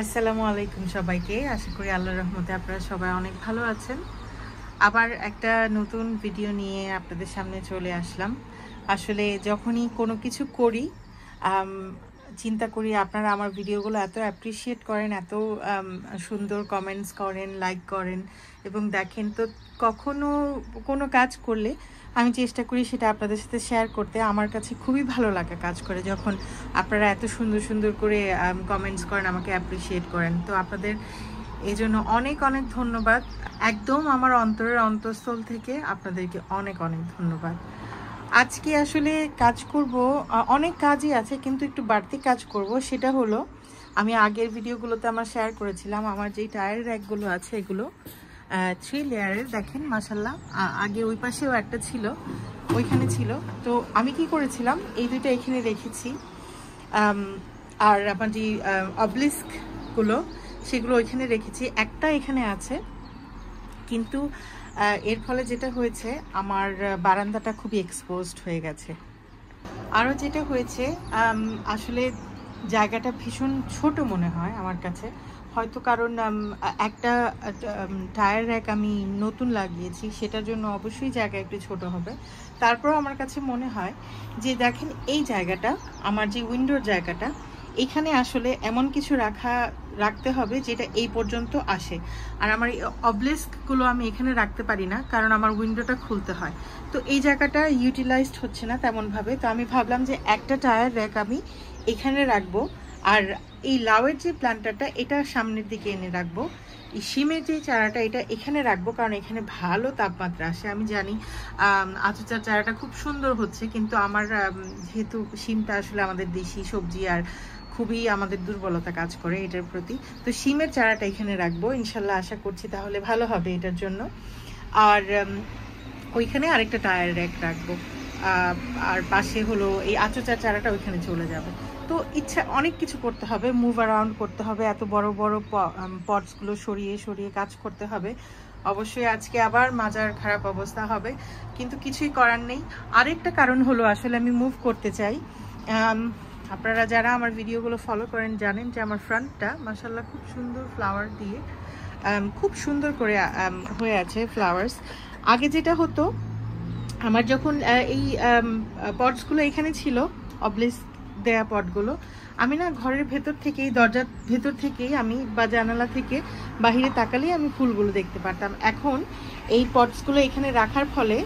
আসসালামু আলাইকুম সবাইকে। আশা করি আল্লাহর রহমতে আপনারা সবাই অনেক ভালো আছেন। আবার একটা নতুন ভিডিও নিয়ে আপনাদের সামনে চলে আসলাম। আসলে যখনই কোনো কিছু করি চিন্তা করি আপনারা আমার ভিডিওগুলো এত অ্যাপ্রিসিয়েট করেন, এত সুন্দর কমেন্টস করেন, লাইক করেন এবং দেখেন। তো কখনো কোনো কাজ করলে আমি চেষ্টা করি সেটা আপনাদের সাথে শেয়ার করতে। আমার কাছে খুবই ভালো লাগে কাজ করে যখন আপনারা এত সুন্দর সুন্দর করে কমেন্টস করেন, আমাকে অ্যাপ্রিসিয়েট করেন। তো আপনাদের এই জন্য অনেক অনেক ধন্যবাদ। একদম আমার অন্তরের অন্তঃস্থল থেকে আপনাদেরকে অনেক অনেক ধন্যবাদ। আজকে আসলে কাজ করব, অনেক কাজই আছে কিন্তু একটু বাড়তি কাজ করব। সেটা হলো, আমি আগের ভিডিওগুলোতে আমার শেয়ার করেছিলাম আমার যেই টায়ার র্যাকগুলো আছে এগুলো 3 লেয়ারের। দেখেন মাশাল্লাহ, আগে ওই পাশেও একটা ছিল, ওইখানে ছিল। তো আমি কি করেছিলাম, এই দুটো এখানে রেখেছি আর আমার যে অবলিস্কগুলো সেগুলো ওইখানে রেখেছি। একটা এখানে আছে, কিন্তু এর ফলে যেটা হয়েছে আমার বারান্দাটা খুবই এক্সপোজড হয়ে গেছে। আরও যেটা হয়েছে, আসলে জায়গাটা ভীষণ ছোট মনে হয় আমার কাছে, হয়তো কারণ একটা টায়ার র্যাক আমি নতুন লাগিয়েছি, সেটার জন্য অবশ্যই জায়গা একটু ছোট হবে। তারপরও আমার কাছে মনে হয় যে দেখেন এই জায়গাটা, আমার যে উইন্ডোর জায়গাটা, এখানে আসলে এমন কিছু রাখতে হবে যেটা এই পর্যন্ত আসে। আর আমার এই অবলিস্কগুলো আমি এখানে রাখতে পারি না, কারণ আমার উইন্ডোটা খুলতে হয়। তো এই জায়গাটা ইউটিলাইজড হচ্ছে না তেমনভাবে। তো আমি ভাবলাম যে একটা টায়ার র্যাক আমি এখানে রাখবো, আর এই লাউয়ের যে প্ল্যান্টারটা এটা সামনের দিকে এনে রাখবো। এই শিমের যে চারাটা এটা এখানে রাখবো, কারণ এখানে ভালো তাপমাত্রা আসে। আমি জানি আচুচার চারাটা খুব সুন্দর হচ্ছে, কিন্তু আমার যেহেতু শিমটা আসলে আমাদের দেশি সবজি আর খুবই আমাদের দুর্বলতা কাজ করে এটার প্রতি, তো শিমের চারাটা এখানে রাখবো ইনশাল্লাহ। আশা করছি তাহলে ভালো হবে এটার জন্য। আর ওইখানে আরেকটা টায়ার র্যাক রাখবো, আর পাশে হলো এই আচুচার চারাটা ওইখানে চলে যাবে। তো ইচ্ছা অনেক কিছু করতে হবে, মুভ অ্যারাউন্ড করতে হবে, এত বড় বড় পটসগুলো সরিয়ে সরিয়ে কাজ করতে হবে। অবশ্যই আজকে আবার মাজার খারাপ অবস্থা হবে, কিন্তু কিছুই করার নেই। আরেকটা কারণ হলো, আসলে আমি মুভ করতে চাই। আপনারা যারা আমার ভিডিওগুলো ফলো করেন জানেন যে আমার ফ্রন্টটা মাশাআল্লাহ খুব সুন্দর ফ্লাওয়ার দিয়ে খুব সুন্দর করে হয়ে আছে ফ্লাওয়ার্স। আগে যেটা হতো, আমার যখন এই পটসগুলো এখানে ছিল, অবলিস্ক দেয়া পটগুলো, আমি না ঘরের ভেতর থেকেই, দরজার ভেতর থেকেই আমি বা জানালা থেকে বাহিরে তাকালেই আমি ফুলগুলো দেখতে পারতাম। এখন এই পটসগুলো এখানে রাখার ফলে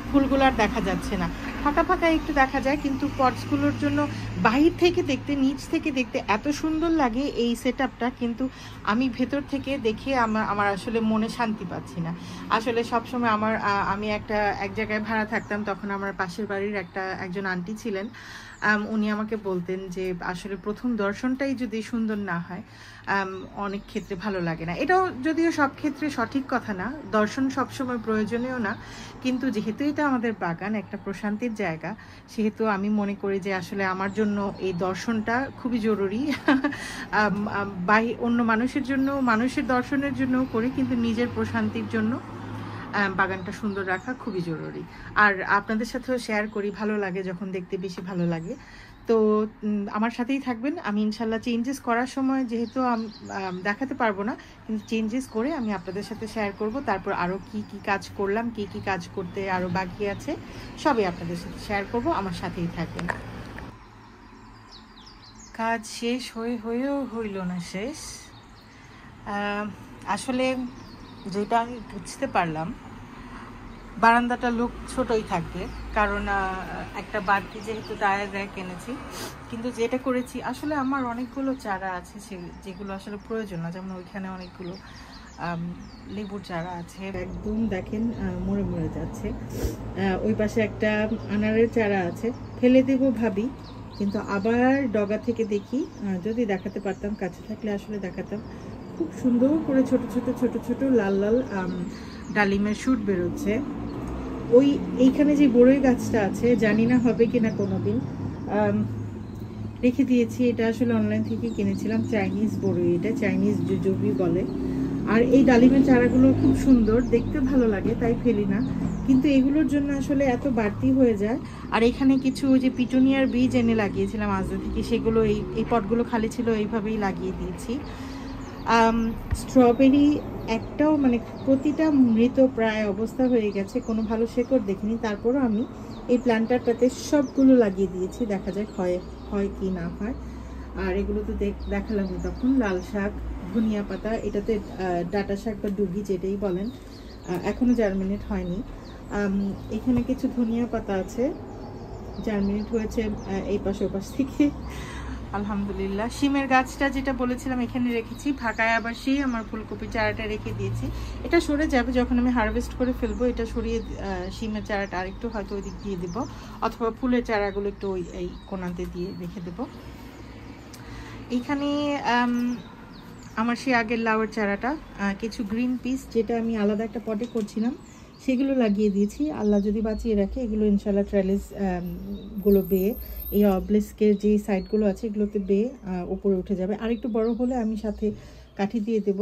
ফুলগুলো আর দেখা যাচ্ছে না, ফাঁকা ফাঁকা একটু দেখা যায়, কিন্তু পটসগুলোর জন্য বাহির থেকে দেখতে, নিচ থেকে দেখতে এত সুন্দর লাগে এই সেটআপটা, কিন্তু আমি ভেতর থেকে দেখে আমার আসলে মনে শান্তি পাচ্ছি না। আসলে সবসময় আমি এক জায়গায় ভাড়া থাকতাম, তখন আমার পাশের বাড়ির একজন আন্টি ছিলেন, উনি আমাকে বলতেন যে আসলে প্রথম দর্শনটাই যদি সুন্দর না হয় অনেক ক্ষেত্রে ভালো লাগে না। এটাও যদিও সব ক্ষেত্রে সঠিক কথা না, দর্শন সবসময় প্রয়োজনীয় না, কিন্তু যেহেতু এটা আমাদের বাগান, একটা প্রশান্তির জায়গা, সেহেতু আমি মনে করি যে আসলে আমার জন্য এই দর্শনটা খুবই জরুরি। অন্য মানুষের দর্শনের জন্য করি, কিন্তু নিজের প্রশান্তির জন্য বাগানটা সুন্দর রাখা খুবই জরুরি। আর আপনাদের সাথেও শেয়ার করি, ভালো লাগে যখন দেখতে, বেশি ভালো লাগে। তো আমার সাথেই থাকবেন। আমি ইনশাল্লাহ চেঞ্জেস করার সময় যেহেতু দেখাতে পারবো না, কিন্তু চেঞ্জেস করে আমি আপনাদের সাথে শেয়ার করব। তারপর আরও কি কি কাজ করলাম, কি কি কাজ করতে আরও বাকি আছে, সবই আপনাদের সাথে শেয়ার করব। আমার সাথেই থাকবেন। কাজ শেষ হয়েও হইল না শেষ। আসলে যেটা আমি বুঝতে পারলাম, বারান্দাটা লুক ছোটই থাকবে, কারণ একটা বাড়তি যেহেতু টায়ার র্যাক এনেছি। কিন্তু যেটা করেছি, আসলে আমার অনেকগুলো চারা আছে যেগুলো আসলে প্রয়োজন না, যেমন ওইখানে অনেকগুলো লেবুর চারা আছে, একদম দেখেন মরে মরে যাচ্ছে। ওই পাশে একটা আনারের চারা আছে, ফেলে দেবো ভাবি, কিন্তু আবার ডগা থেকে দেখি, যদি দেখাতে পারতাম, কাছে থাকলে আসলে দেখাতাম। খুব সুন্দর করে ছোট ছোট ছোট ছোট লাল লাল ডালিমের শুট বেরোচ্ছে। এইখানে যে বড়ই গাছটা আছে, জানি না হবে কিনা কোনোদিন, রেখে দিয়েছি। এটা আসলে অনলাইন থেকে কিনেছিলাম, চাইনিজ বড়ই, এটা চাইনিজ জুজুবি বলে। আর এই ডালিমের চারাগুলো খুব সুন্দর দেখতে, ভালো লাগে, তাই ফেলি না। কিন্তু এগুলোর জন্য আসলে এত বাড়তি হয়ে যায়। আর এখানে কিছু ওই যে পিটুনিয়ার বীজ এনে লাগিয়েছিলাম আজকে থেকে, সেগুলো এই পটগুলো খালি ছিল, এইভাবেই লাগিয়ে দিয়েছি। স্ট্রবেরি একটাও মানে প্রতিটা মৃত প্রায় অবস্থা হয়ে গেছে, কোনো ভালো শেকড় দেখিনি। তারপরও আমি এই প্ল্যান্টারটাতে সবগুলো লাগিয়ে দিয়েছি, দেখা যাক হয় কি না হয়। আর এগুলো তো দেখালাম তখন, লাল শাক, ধনিয়া পাতা, এটাতে ডাটা শাক বা ডুগি যেটাই বলেন, এখনো জার্মিনেট হয়নি। এখানে কিছু ধনিয়া পাতা আছে, জার্মিনেট হয়েছে এই পাশে ওপাশ থেকে, আলহামদুলিল্লাহ। শিমের গাছটা যেটা বলেছিলাম এখানে রেখেছি, ফাঁকায় আবার সেই আমার ফুলকপি চারাটা রেখে দিয়েছি। এটা সরে যাবে যখন আমি হারভেস্ট করে ফেলবো, এটা সরিয়ে শিমের চারাটা আরেকটু হয়তো ওই দিক দিয়ে দেবো, অথবা ফুলের চারাগুলো একটু এই কোনাতে দিয়ে রেখে দেবো। এখানে আমার সেই আগের লাউয়ের চারাটা, কিছু গ্রিন পিস যেটা আমি আলাদা একটা পটে করছিলাম সেগুলো লাগিয়ে দিয়েছি। আল্লাহ যদি বাঁচিয়ে রাখে এগুলো ইনশাল্লাহ ট্রেলিস গুলো বেয়ে, এই অবলিস্কের যে সাইডগুলো আছে এগুলোতে বেয়ে উপরে উঠে যাবে। আর একটু বড় হলে আমি সাথে কাঠি দিয়ে দেব,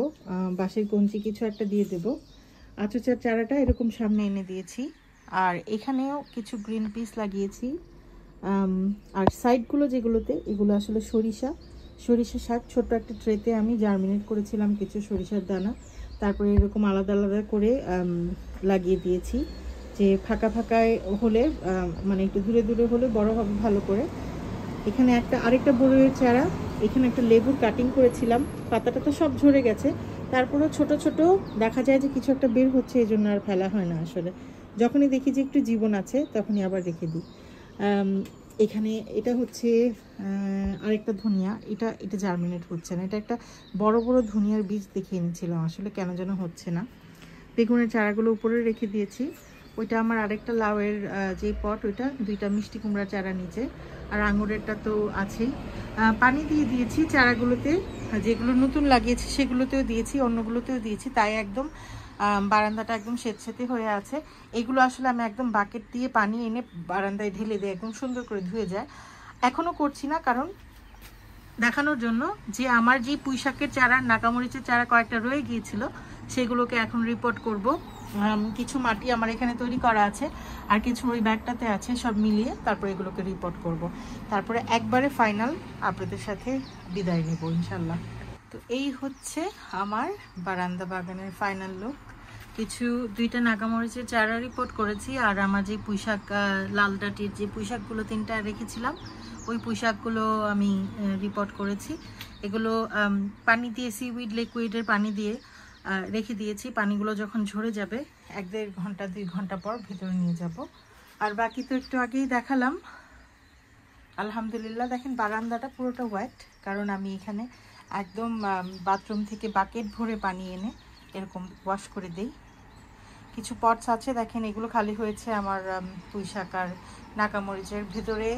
বাঁশের কঞ্চি কিছু একটা দিয়ে দেব। আঁচুচার চারাটা এরকম সামনে এনে দিয়েছি। আর এখানেও কিছু গ্রিন পিস লাগিয়েছি। আর সাইডগুলো যেগুলোতে, এগুলো আসলে সরিষা শাক, ছোট্ট একটা ট্রেতে আমি জার্মিনেট করেছিলাম কিছু সরিষার দানা, তারপরে এরকম আলাদা আলাদা করে লাগিয়ে দিয়েছি, যে ফাঁকা ফাঁকায় হলে মানে একটু দূরে দূরে হলে বড় হবে ভালো করে। এখানে আরেকটা বড়ইয়ের চারা, এখানে একটা লেবুর কাটিং করেছিলাম, পাতাটা তো সব ঝরে গেছে, তারপরেও ছোট ছোট দেখা যায় যে কিছু একটা বের হচ্ছে, এই জন্য আর ফেলা হয় না আসলে। যখনই দেখি যে একটু জীবন আছে তখনই আবার রেখে দিই। এখানে এটা হচ্ছে আরেকটা ধনিয়া, এটা জার্মিনেট হচ্ছে না, এটা একটা বড় বড় ধনিয়ার বীজ দেখিয়ে এনেছিলাম, আসলে কেন যেন হচ্ছে না। বেগুনের চারাগুলো উপরে রেখে দিয়েছি। ওইটা আমার আরেকটা লাউয়ের যে পট, ওইটা 2টা মিষ্টি কুমড়া চারা নিচে, আর আঙুরেরটা তো আছেই। পানি দিয়ে দিয়েছি চারাগুলোতে, যেগুলো নতুন লাগিয়েছি সেগুলোতেও দিয়েছি, অন্যগুলোতেও দিয়েছি, তাই একদম বারান্দাটা একদম স্যাঁতস্যাঁতে হয়ে আছে। এগুলো আসলে আমি একদম বাকেট দিয়ে পানি এনে বারান্দায় ঢেলে দিয়ে একদম সুন্দর করে ধুয়ে যায়। এখনও করছি না, কারণ দেখানোর জন্য যে আমার যে পুঁইশাকের চারা, নাকামরিচের চারা কয়েকটা রয়ে গিয়েছিল, সেগুলোকে এখন রিপোর্ট করব। কিছু মাটি আমার এখানে তৈরি করা আছে, আর কিছু ওই ব্যাগটাতে আছে, সব মিলিয়ে তারপর এগুলোকে রিপোর্ট করব। তারপরে একবারে ফাইনাল আপনাদের সাথে বিদায় নেব ইনশাল্লাহ। তো এই হচ্ছে আমার বারান্দা বাগানের ফাইনাল লুক। 2টা নাগামরিচের চারা রিপোর্ট করেছি, আর আমার যে পুঁইশাক, লাল ডাটির যে পুঁইশাকগুলো 3টা রেখেছিলাম, ওই পুঁইশাকগুলো আমি রিপোর্ট করেছি। এগুলো পানি দিয়ে, সিউইড লিকুইডের পানি দিয়ে রেখে দিয়েছি। পানিগুলো যখন ঝরে যাবে 1-1.5 ঘন্টা 2 ঘন্টা পর ভেতরে নিয়ে যাব। আর বাকি তো একটু আগেই দেখালাম। আলহামদুলিল্লাহ, দেখেন বারান্দাটা পুরোটা ওয়েট, কারণ আমি এখানে একদম বাথরুম থেকে বাকেট ভরে পানি এনে এরকম ওয়াশ করে দেই। কিছু পটস আছে দেখেন, এগুলো খালি হয়েছে আমার পুঁইশাক আর নাকামরিচের। ভেতরে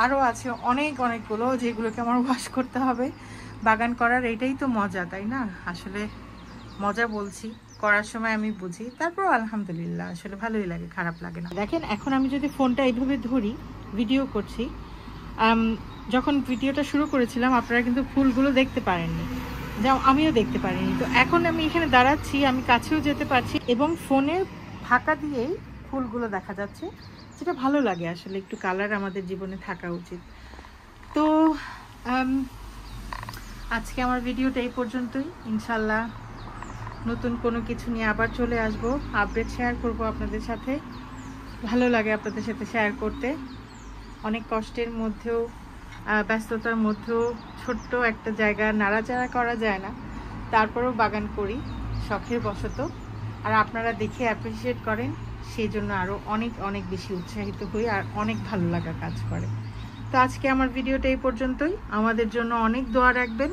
আরও আছে অনেকগুলো, যেগুলোকে আমার ওয়াশ করতে হবে। বাগান করার এটাই তো মজা, তাই না? আসলে মজা বলছি, করার সময় আমি বুঝি, তারপর আলহামদুলিল্লাহ আসলে ভালোই লাগে, খারাপ লাগে না। দেখেন এখন আমি যদি ফোনটা এইভাবে ধরি, ভিডিও করছি, যখন ভিডিওটা শুরু করেছিলাম আপনারা কিন্তু ফুলগুলো দেখতে পারেননি, যাও আমিও দেখতে পারিনি। তো এখন আমি এখানে দাঁড়াচ্ছি, আমি কাছেও যেতে পারছি, এবং ফোনের ফাঁকা দিয়েই ফুলগুলো দেখা যাচ্ছে, যেটা ভালো লাগে আসলে। একটু কালার আমাদের জীবনে থাকা উচিত। তো আজকে আমার ভিডিওটা এই পর্যন্তই। ইনশাল্লাহ নতুন কোনো কিছু নিয়ে আবার চলে আসব, আপডেট শেয়ার করব আপনাদের সাথে। ভালো লাগে আপনাদের সাথে শেয়ার করতে। অনেক কষ্টের মধ্যেও, ব্যস্ততার মধ্যেও ছোট্ট একটা জায়গা নাড়াচাড়া করা যায় না, তারপরেও বাগান করি শখের বশত। আর আপনারা দেখে অ্যাপ্রিসিয়েট করেন, সেই জন্য আরও অনেক বেশি উৎসাহিত হই, আর অনেক ভালো লাগা কাজ করে। তো আজকে আমার ভিডিওটা এই পর্যন্তই। আমাদের জন্য অনেক দোয়া রাখবেন,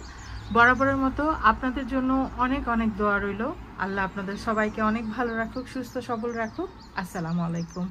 বরাবরের মতো আপনাদের জন্য অনেক দোয়া রইল। আল্লাহ আপনাদের সবাইকে অনেক ভালো রাখুক, সুস্থ সবল রাখুক। আসসালামু আলাইকুম।